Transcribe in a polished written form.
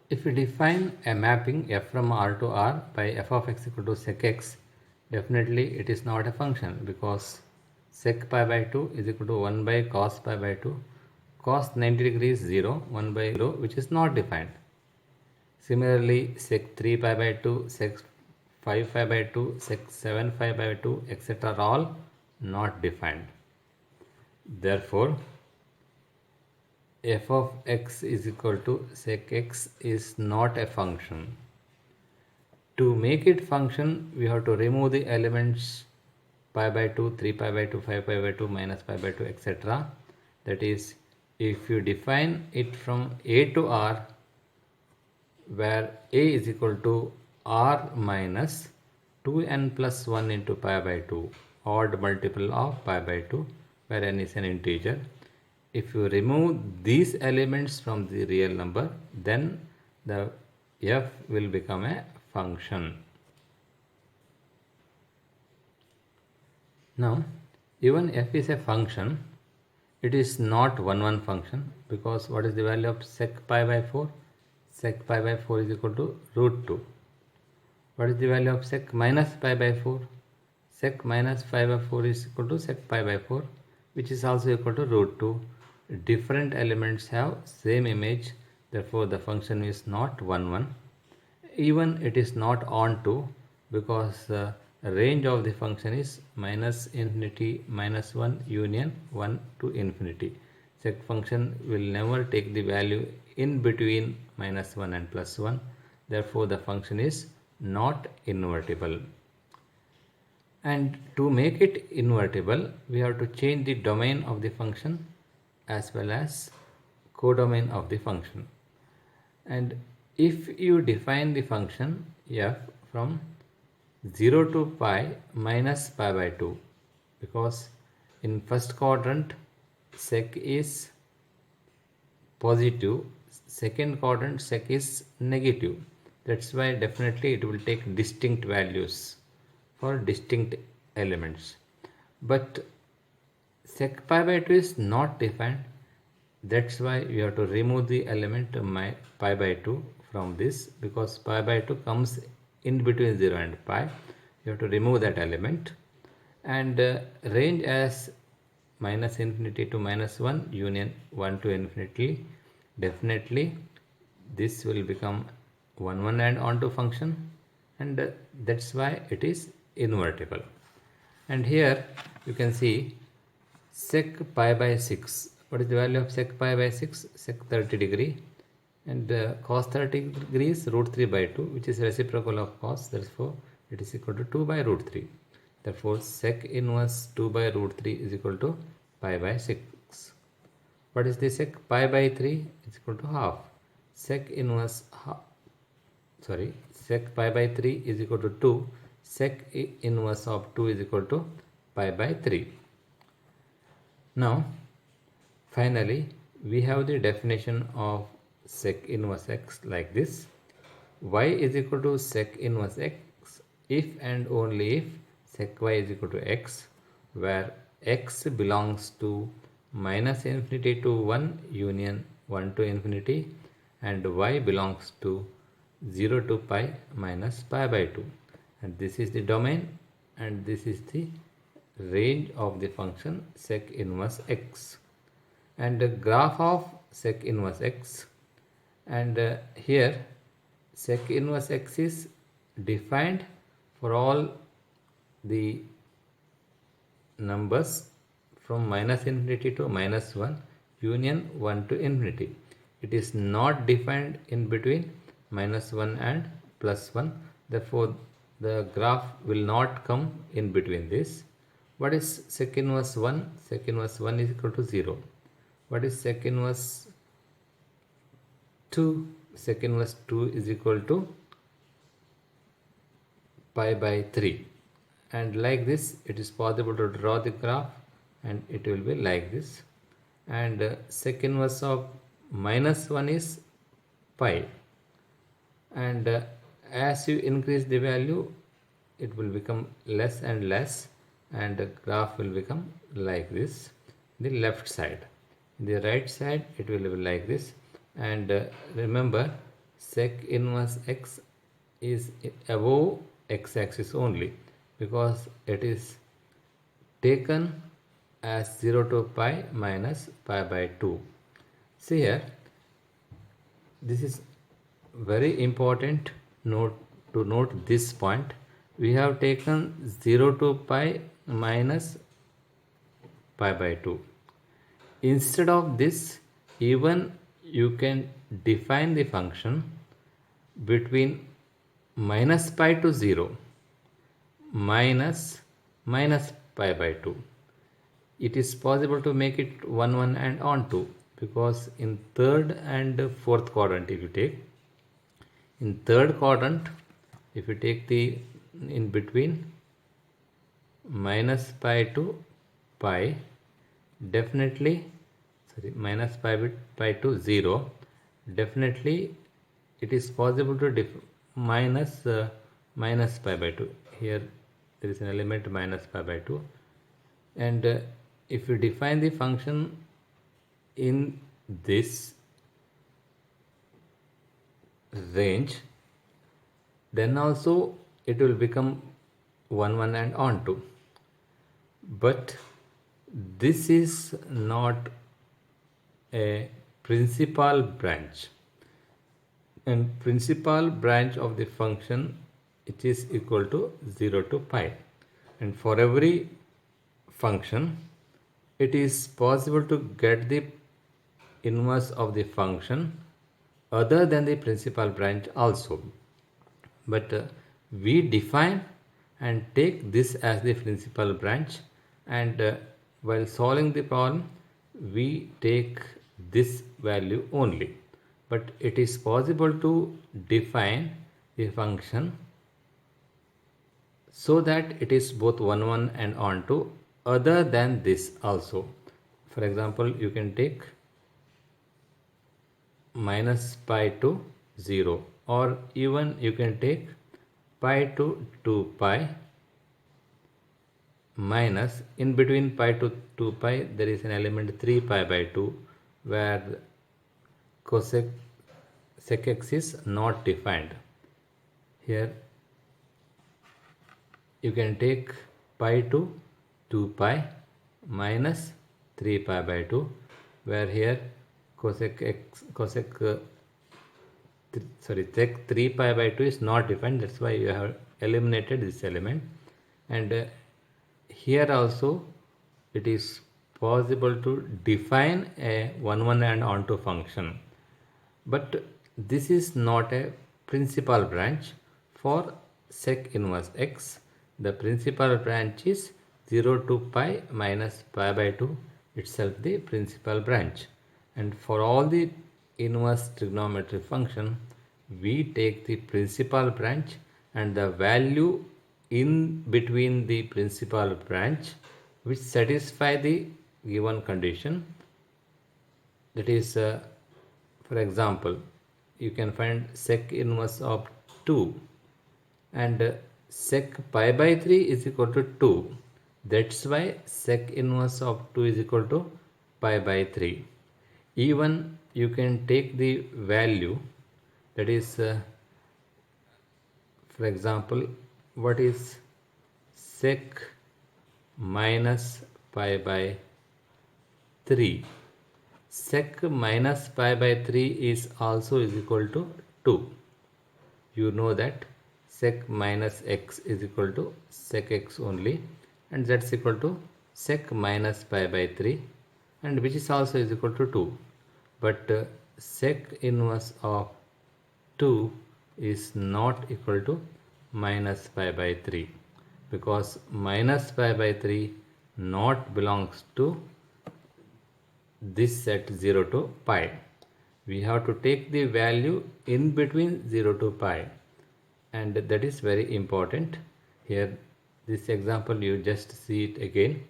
If we define a mapping f from R to R by f of x equal to sec x, definitely it is not a function because sec pi by 2 is equal to 1 by cos pi by 2. Cos 90 degrees 0, 1 by 0, which is not defined. Similarly, sec 3 pi by 2, sec 5 pi by 2, sec 7 pi by 2, etc. are all not defined. Therefore, f of x is equal to sec x is not a function. To make it function, we have to remove the elements pi by 2, 3 pi by 2, 5 pi by 2, minus pi by 2, etc. That is, if you define it from a to r, where a is equal to r minus 2n plus 1 into pi by 2, odd multiple of pi by 2, where n is an integer. If you remove these elements from the real number, then the f will become a function. Now, even f is a function, it is not 1 function, because what is the value of sec pi by 4? Sec pi by 4 is equal to root 2. What is the value of sec minus pi by 4? Sec minus pi by 4 is equal to sec pi by 4, which is also equal to root 2. Different elements have same image, therefore the function is not 1. Even it is not onto, because the range of the function is minus infinity minus 1 union 1 to infinity. Sec function will never take the value in between minus 1 and plus 1. Therefore, the function is not invertible. And to make it invertible, we have to change the domain of the function as well as codomain of the function. And if you define the function f from 0 to pi minus pi by 2, because in first quadrant sec is positive, second quadrant sec is negative. That's why definitely it will take distinct values for distinct elements. But sec pi by 2 is not defined. That's why we have to remove the element pi by 2 from this, because pi by 2 comes in between 0 and pi. You have to remove that element, and range as minus infinity to minus 1 union 1 to infinity. Definitely this will become 1 and onto function, and that's why it is invertible. And here you can see sec pi by 6. What is the value of sec pi by 6? Sec 30 degree, and cos 30 degrees root 3 by 2, which is reciprocal of cos, therefore it is equal to 2 by root 3. Therefore sec inverse 2 by root 3 is equal to pi by 6. What is the sec pi by 3? Is equal to half. Sec inverse sec pi by 3 is equal to 2. Sec inverse of 2 is equal to pi by 3. Now finally we have the definition of sec inverse x like this: y is equal to sec inverse x if and only if sec y is equal to x, where x belongs to minus infinity to 1 union 1 to infinity, and y belongs to 0 to pi minus pi by 2. And this is the domain, and this is the range of the function sec inverse x. And the graph of sec inverse x, and here sec inverse x is defined for all the numbers from minus infinity to minus 1 union 1 to infinity. It is not defined in between minus 1 and plus 1. Therefore the graph will not come in between this. What is sec inverse 1? Sec inverse 1 is equal to 0. What is sec inverse 2? Sec inverse 2 is equal to pi by 3. And like this, it is possible to draw the graph, and it will be like this. And sec inverse of minus 1 is pi. And as you increase the value, it will become less and less, and the graph will become like this, the left side. The right side it will be like this. And remember, sec inverse x is above x-axis only, because it is taken as 0 to pi minus pi by 2. See here, this is very important to note this point. We have taken 0 to pi minus pi by 2. Instead of this, even you can define the function between minus pi to 0 minus pi by 2. It is possible to make it 1 1 and on 2, because in third and fourth quadrant, if you take in third quadrant, if you take the in between minus pi to pi, definitely minus pi to 0, definitely it is possible to minus pi by 2. Here there is an element minus pi by 2, and if you define the function in this range, then also it will become 1 1 and on 2. But this is not a principal branch, and principal branch of the function, it is equal to 0 to pi, and for every function it is possible to get the inverse of the function other than the principal branch also. But we define and take this as the principal branch, and while solving the problem we take this value only. But it is possible to define the function so that it is both 1 1 and on 2 other than this also. For example, you can take minus pi to 0, or even you can take pi to 2 pi minus, in between pi to 2 pi there is an element 3 pi by 2, where sec x is not defined. Here you can take pi to 2 pi minus 3 pi by 2, where here sec 3 pi by 2 is not defined, that's why you have eliminated this element. And here also it is possible to define a 1 1 and onto function, but this is not a principal branch. For sec inverse x, the principal branch is 0 to pi minus pi by 2, itself the principal branch. And for all the inverse trigonometric function, we take the principal branch, and the value in between the principal branch which satisfy the given condition. That is, for example, you can find sec inverse of 2, and sec pi by 3 is equal to 2. That's why sec inverse of 2 is equal to pi by 3. Even you can take the value, that is, for example, what is sec minus pi by 3? Sec minus pi by 3 is also is equal to 2. You know that sec minus x is equal to sec x only, and that's equal to sec minus pi by 3, and which is also is equal to 2. But sec inverse of 2 is not equal to minus pi by 3, because minus pi by 3 not belongs to this set 0 to pi. We have to take the value in between 0 to pi, and that is very important. Here this example you just see it again.